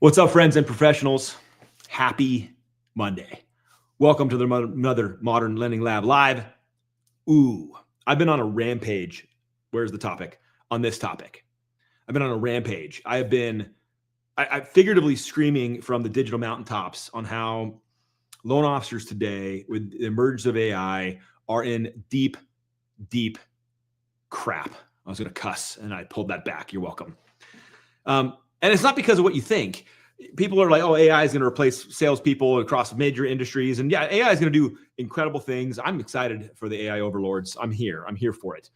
What's up, friends and professionals? Happy Monday. Welcome to another Modern Lending Lab Live. I've been on a rampage. Where's the topic? On this topic. I've been on a rampage. I figuratively screaming from the digital mountaintops on how loan officers today, with the emergence of AI, are in deep, deep crap. I was going to cuss and I pulled that back. You're welcome. And it's not because of what you think. People are like, oh, AI is going to replace salespeople across major industries. And yeah, AI is going to do incredible things. I'm excited for the AI overlords. I'm here for it.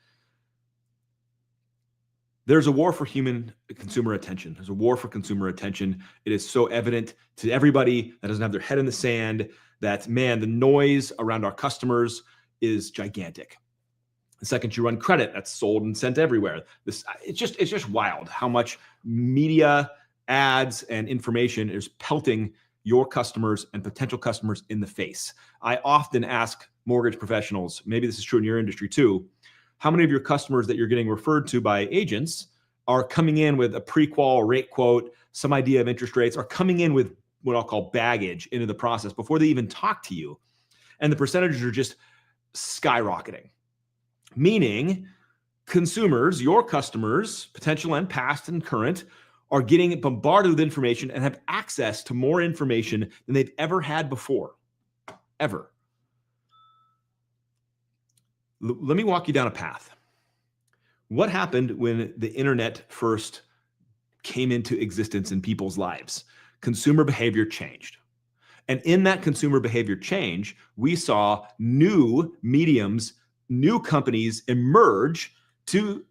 There's a war for human consumer attention. There's a war for consumer attention. It is so evident to everybody that doesn't have their head in the sand that, man, the noise around our customers is gigantic. The second you run credit, that's sold and sent everywhere. It's just wild how much media, ads, and information is pelting your customers and potential customers in the face. I often ask mortgage professionals, maybe this is true in your industry too, how many of your customers that you're getting referred to by agents are coming in with a pre-qual rate quote, some idea of interest rates, are coming in with what I'll call baggage into the process before they even talk to you. And the percentages are just skyrocketing. Meaning consumers, your customers, potential and past and current, are getting bombarded with information and have access to more information than they've ever had before, ever. Let me walk you down a path. What happened when the internet first came into existence in people's lives? Consumer behavior changed. And in that consumer behavior change, we saw new mediums, new companies emerge to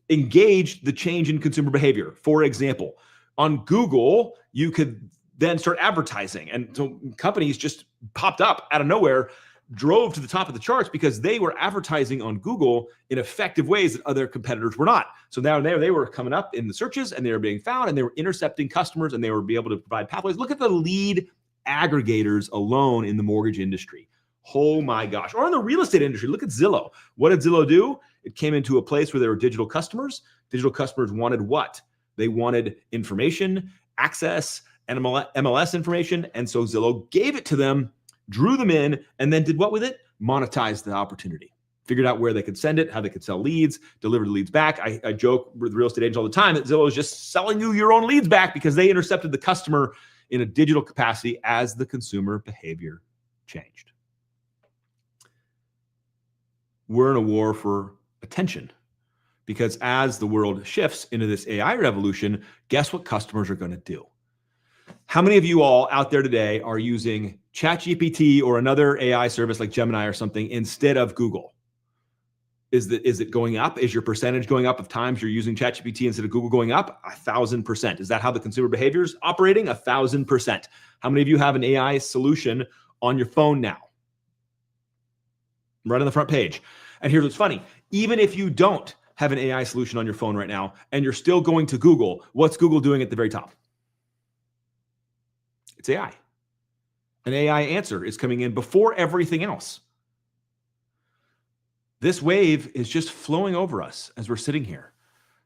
engage the change in consumer behavior. For example, on Google, you could then start advertising. And so companies just popped up out of nowhere, drove to the top of the charts because they were advertising on Google in effective ways that other competitors were not. So now they were coming up in the searches and they were being found and they were intercepting customers and they were able to provide pathways. Look at the lead aggregators alone in the mortgage industry. Oh my gosh. Or in the real estate industry, look at Zillow. What did Zillow do? It came into a place where there were digital customers. Digital customers wanted what? They wanted information, access, and MLS information. And so Zillow gave it to them, drew them in, and then did what with it? Monetized the opportunity. Figured out where they could send it, how they could sell leads, deliver the leads back. I joke with real estate agents all the time that Zillow is just selling you your own leads back because they intercepted the customer in a digital capacity as the consumer behavior changed. We're in a war for attention because as the world shifts into this AI revolution, guess what customers are going to do? How many of you all out there today are using ChatGPT or another AI service like Gemini or something instead of Google? Is it going up? Is your percentage going up of times you're using ChatGPT instead of Google going up? 1,000%. Is that how the consumer behavior is operating? 1,000%. How many of you have an AI solution on your phone now? Right on the front page. And here's what's funny. Even if you don't have an AI solution on your phone right now, and you're still going to Google, what's Google doing at the very top? It's AI. An AI answer is coming in before everything else. This wave is just flowing over us as we're sitting here.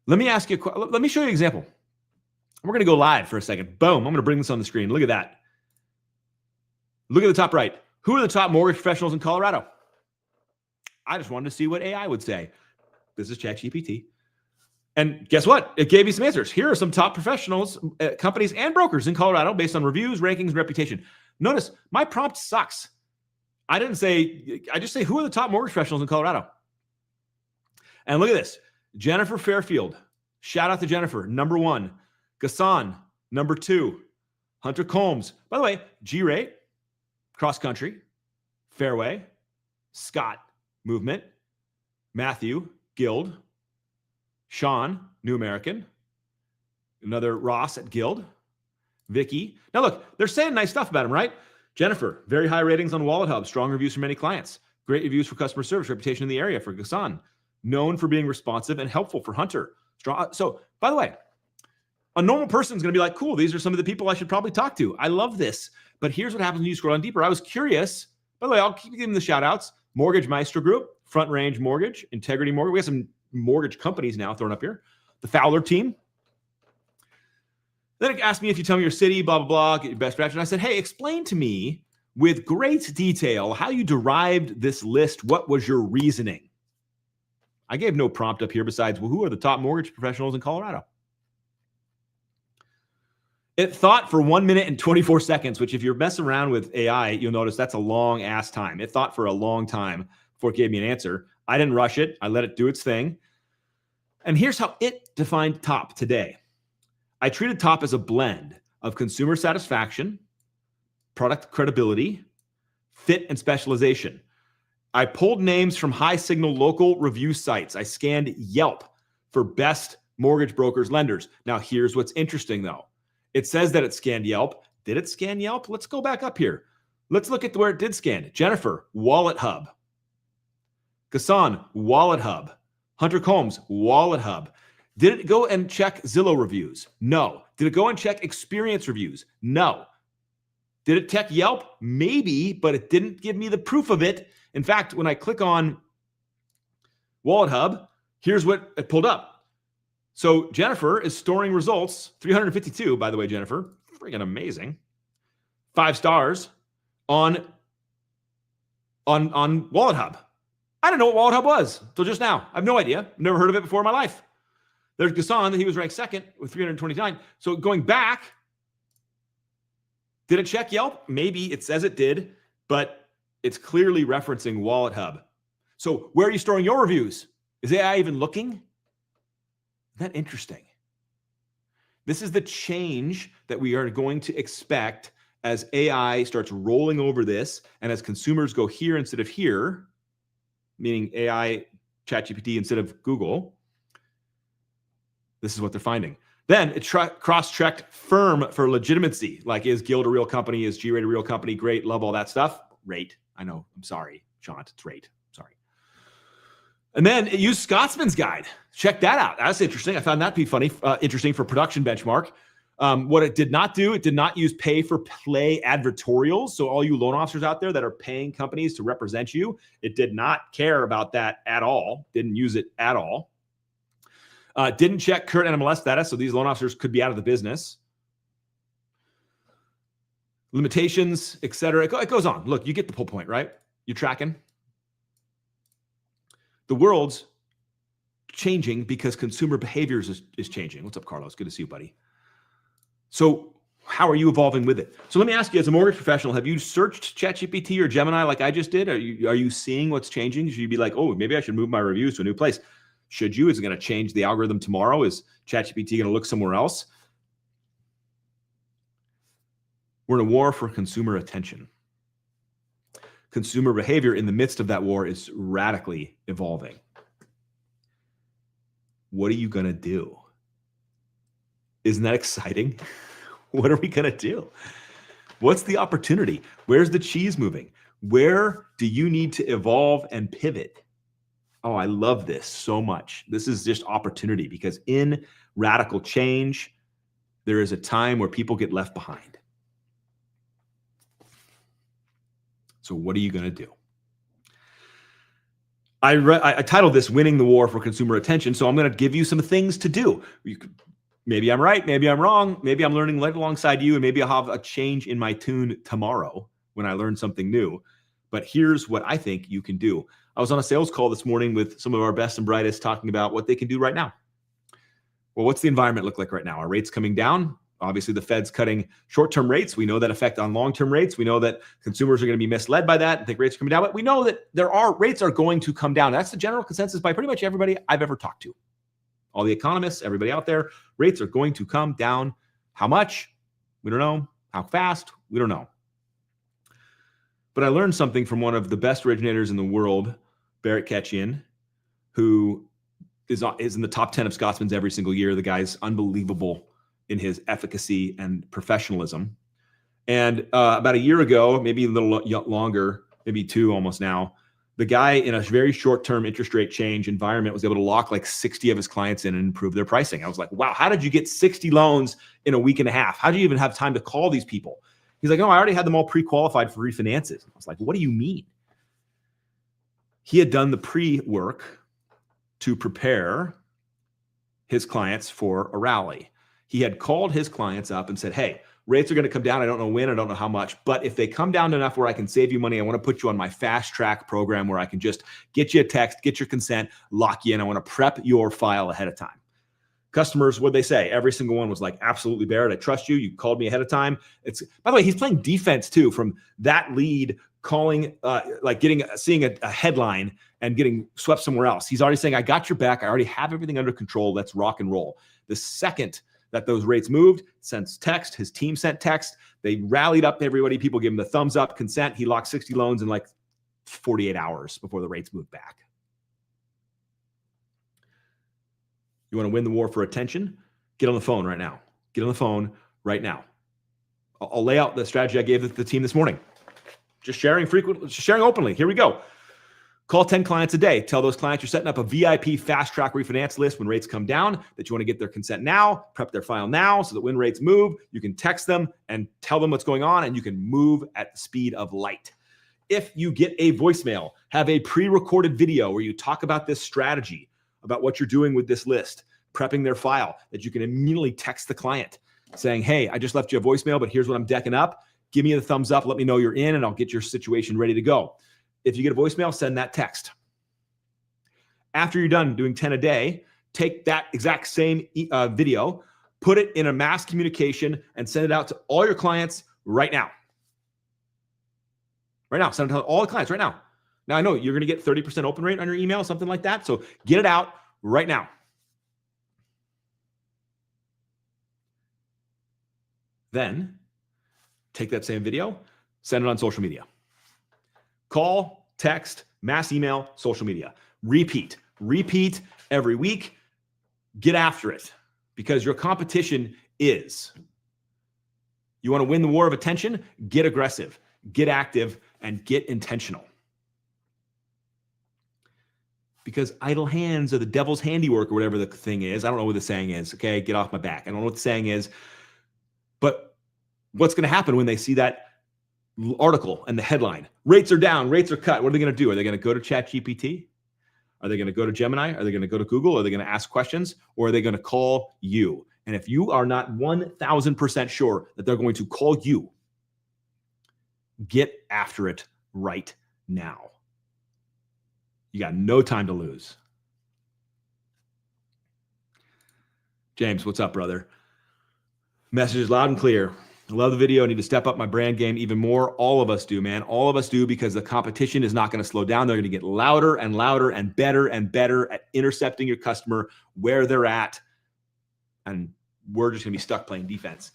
Let me show you an example. We're going to go live for a second. Boom. I'm going to bring this on the screen. Look at that. Look at the top right. Who are the top mortgage professionals in Colorado? I just wanted to see what AI would say. This is ChatGPT. And guess what? It gave you some answers. Here are some top professionals, companies, and brokers in Colorado based on reviews, rankings, and reputation. Notice my prompt sucks. I just say, who are the top mortgage professionals in Colorado? And look at this. Jennifer Fairfield. Shout out to Jennifer. Number 1. Gassan. Number 2. Hunter Combs. By the way, G-Rate, cross country, fairway, Scott, movement, Matthew, Guild, Sean, New American, another Ross at Guild, Vicky. Now look, they're saying nice stuff about him, right? Jennifer, very high ratings on Wallet Hub, strong reviews from many clients, great reviews for customer service, reputation in the area for Gassan, known for being responsive and helpful for Hunter. Strong. So, by the way, a normal person is going to be like, cool, these are some of the people I should probably talk to. I love this. But here's what happens when you scroll down deeper. I was curious. By the way, I'll keep giving the shout outs. Mortgage Maestro Group, Front Range Mortgage, Integrity Mortgage. We have some mortgage companies now thrown up here. The Fowler team. Then it asked me if you tell me your city, blah, blah, blah, get your best batch. And I said, hey, explain to me with great detail how you derived this list. What was your reasoning? I gave no prompt up here besides, well, who are the top mortgage professionals in Colorado? It thought for 1 minute and 24 seconds, which if you're messing around with AI, you'll notice that's a long ass time. It thought for a long time before it gave me an answer. I didn't rush it. I let it do its thing. And here's how it defined top today. I treated top as a blend of consumer satisfaction, product credibility, fit, and specialization. I pulled names from high signal local review sites. I scanned Yelp for best mortgage brokers, lenders. Now, here's what's interesting though. It says that it scanned Yelp. Did it scan Yelp? Let's go back up here. Let's look at where it did scan. Jennifer, Wallet Hub. Gassan, Wallet Hub. Hunter Combs, Wallet Hub. Did it go and check Zillow reviews? No. Did it go and check experience reviews? No. Did it check Yelp? Maybe, but it didn't give me the proof of it. In fact, when I click on Wallet Hub, here's what it pulled up. So Jennifer is storing results, 352, by the way, Jennifer, freaking amazing. 5 stars on Wallet Hub. I didn't know what Wallet Hub was until just now. I have no idea. I've never heard of it before in my life. There's Gassan, he was ranked second with 329. So going back, did it check Yelp? Maybe it says it did, but it's clearly referencing Wallet Hub. So where are you storing your reviews? Is AI even looking? Isn't that interesting? This is the change that we are going to expect as AI starts rolling over this and as consumers go here instead of here, meaning AI, ChatGPT instead of Google. This is what they're finding. Then it cross-checked firm for legitimacy. Like, is Guild a real company? Is G-Rate a real company? Great, love all that stuff. Rate. I know. I'm sorry, Chant. It's rate. Sorry. And then it used Scotsman's Guide. Check that out. That's interesting. I found that to be funny, interesting for production benchmark. What it did not do, it did not use pay for play advertorials. So all you loan officers out there that are paying companies to represent you, it did not care about that at all. Didn't use it at all. Didn't check current NMLS status. So these loan officers could be out of the business. Limitations, et cetera. It goes on. Look, you get the whole point, right? You're tracking. The world's changing because consumer behaviors is changing. What's up, Carlos? Good to see you, buddy. So how are you evolving with it? So let me ask you, as a mortgage professional, have you searched ChatGPT or Gemini like I just did? Are you seeing what's changing? Should you be like, oh, maybe I should move my reviews to a new place? Should you? Is it going to change the algorithm tomorrow? Is ChatGPT going to look somewhere else? We're in a war for consumer attention. Consumer behavior in the midst of that war is radically evolving. What are you going to do? Isn't that exciting? What are we going to do? What's the opportunity? Where's the cheese moving? Where do you need to evolve and pivot? Oh, I love this so much. This is just opportunity, because in radical change, there is a time where people get left behind. So what are you going to do? I titled this "Winning the War for Consumer Attention." So I'm going to give you some things to do. Maybe I'm right, maybe I'm wrong, maybe I'm learning right alongside you, and maybe I'll have a change in my tune tomorrow when I learn something new. But here's what I think you can do. I was on a sales call this morning with some of our best and brightest talking about what they can do right now. Well, what's the environment look like right now? Are rates coming down? Obviously, the Fed's cutting short-term rates. We know that effect on long-term rates. We know that consumers are going to be misled by that and think rates are coming down. But we know that rates are going to come down. That's the general consensus by pretty much everybody I've ever talked to. All the economists, everybody out there, rates are going to come down. How much? We don't know. How fast? We don't know. But I learned something from one of the best originators in the world, Barrett Ketchian, who is in the top 10 of Scotsman's every single year. The guy's unbelievable in his efficacy and professionalism. And about a year ago, maybe a little longer, maybe 2 almost now, the guy in a very short-term interest rate change environment was able to lock like 60 of his clients in and improve their pricing. I was like, wow, how did you get 60 loans in a week and a half? How do you even have time to call these people? He's like, no, I already had them all pre-qualified for refinances. I was like, what do you mean? He had done the pre-work to prepare his clients for a rally. He had called his clients up and said, hey, rates are going to come down. I don't know when, I don't know how much, but if they come down enough where I can save you money, I want to put you on my fast track program where I can just get you a text, get your consent, lock you in. I want to prep your file ahead of time. Customers, what'd they say? Every single one was like, absolutely, Barrett, I trust you. You called me ahead of time. It's, by the way, he's playing defense too, from that lead calling, seeing a headline and getting swept somewhere else. He's already saying, I got your back. I already have everything under control. Let's rock and roll. The second that those rates moved, sends text, his team sent text. They rallied up everybody. People gave him the thumbs up, consent. He locked 60 loans in like 48 hours before the rates moved back. You want to win the war for attention? Get on the phone right now. Get on the phone right now. I'll lay out the strategy I gave the team this morning. Just sharing openly. Here we go. Call 10 clients a day. Tell those clients you're setting up a VIP fast track refinance list when rates come down, that you want to get their consent now, prep their file now, so that when rates move, you can text them and tell them what's going on, and you can move at the speed of light. If you get a voicemail, have a pre-recorded video where you talk about this strategy, about what you're doing with this list, prepping their file, that you can immediately text the client saying, hey, I just left you a voicemail, but here's what I'm decking up. Give me the thumbs up. Let me know you're in, and I'll get your situation ready to go. If you get a voicemail, send that text. After you're done doing 10 a day, take that exact same video, put it in a mass communication, and send it out to all your clients right now. Right now, send it to all the clients right now. Now, I know you're going to get 30% open rate on your email, something like that. So get it out right now. Then take that same video, send it on social media. Call, text, mass email, social media. Repeat every week. Get after it, because your competition is. You want to win the war of attention? Get aggressive, get active, and get intentional. Because idle hands are the devil's handiwork, or whatever the thing is. I don't know what the saying is. Okay, get off my back. I don't know what the saying is. But what's going to happen when they see that article and the headline? Rates are down, rates are cut. What are they going to do? Are they going to go to ChatGPT? Are they going to go to Gemini? Are they going to go to Google? Are they going to ask questions? Or are they going to call you? And if you are not 1,000% sure that they're going to call you, get after it right now. You got no time to lose. James, what's up, brother? Message is loud and clear. I love the video. I need to step up my brand game even more. All of us do, man. All of us do, because the competition is not going to slow down. They're going to get louder and louder and better at intercepting your customer where they're at. And we're just going to be stuck playing defense.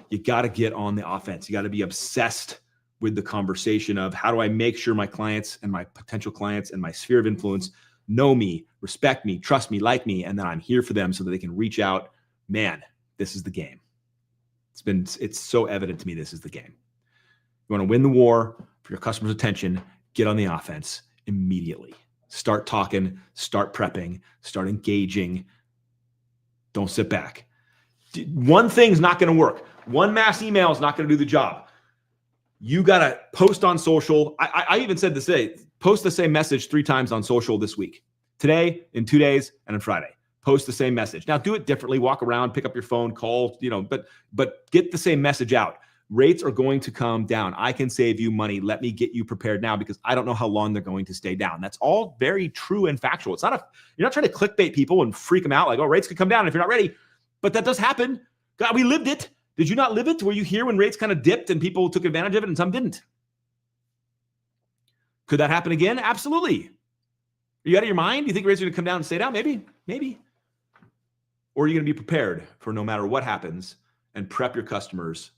You got to get on the offense. You got to be obsessed with the conversation of, how do I make sure my clients and my potential clients and my sphere of influence know me, respect me, trust me, like me, and that I'm here for them so that they can reach out. Man, this is the game. It's so evident to me, this is the game. You want to win the war for your customers' attention, get on the offense immediately. Start talking, start prepping, start engaging. Don't sit back. One thing's not going to work. One mass email is not going to do the job. You got to post on social. I even said this today, post the same message 3 times on social this week. Today, in 2 days, and on Friday. Post the same message. Now do it differently. Walk around, pick up your phone, call, but get the same message out. Rates are going to come down. I can save you money. Let me get you prepared now, because I don't know how long they're going to stay down. That's all very true and factual. You're not trying to clickbait people and freak them out like, oh, rates could come down if you're not ready. But that does happen. God, we lived it. Did you not live it? Were you here when rates kind of dipped and people took advantage of it and some didn't? Could that happen again? Absolutely. Are you out of your mind? Do you think rates are going to come down and stay down? Maybe. Or are you going to be prepared for no matter what happens and prep your customers?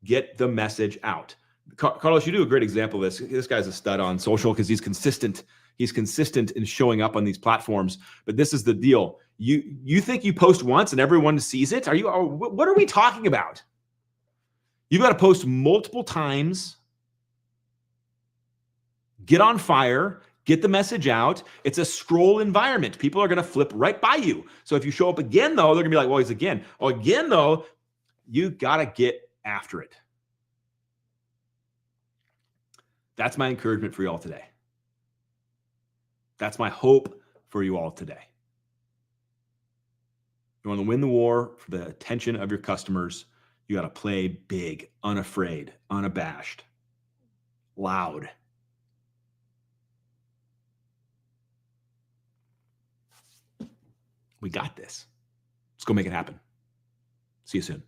Get the message out. Carlos, you do a great example of this. This guy's a stud on social because he's consistent. He's consistent in showing up on these platforms. But this is the deal. You think you post once and everyone sees it? What are we talking about? You've got to post multiple times. Get on fire. Get the message out. It's a scroll environment. People are going to flip right by you. So if you show up again, though, they're going to be like, well, he's again. Oh, again, though, you got to get after it. That's my encouragement for you all today. That's my hope for you all today. You want to win the war for the attention of your customers. You got to play big, unafraid, unabashed, loud. We got this. Let's go make it happen. See you soon.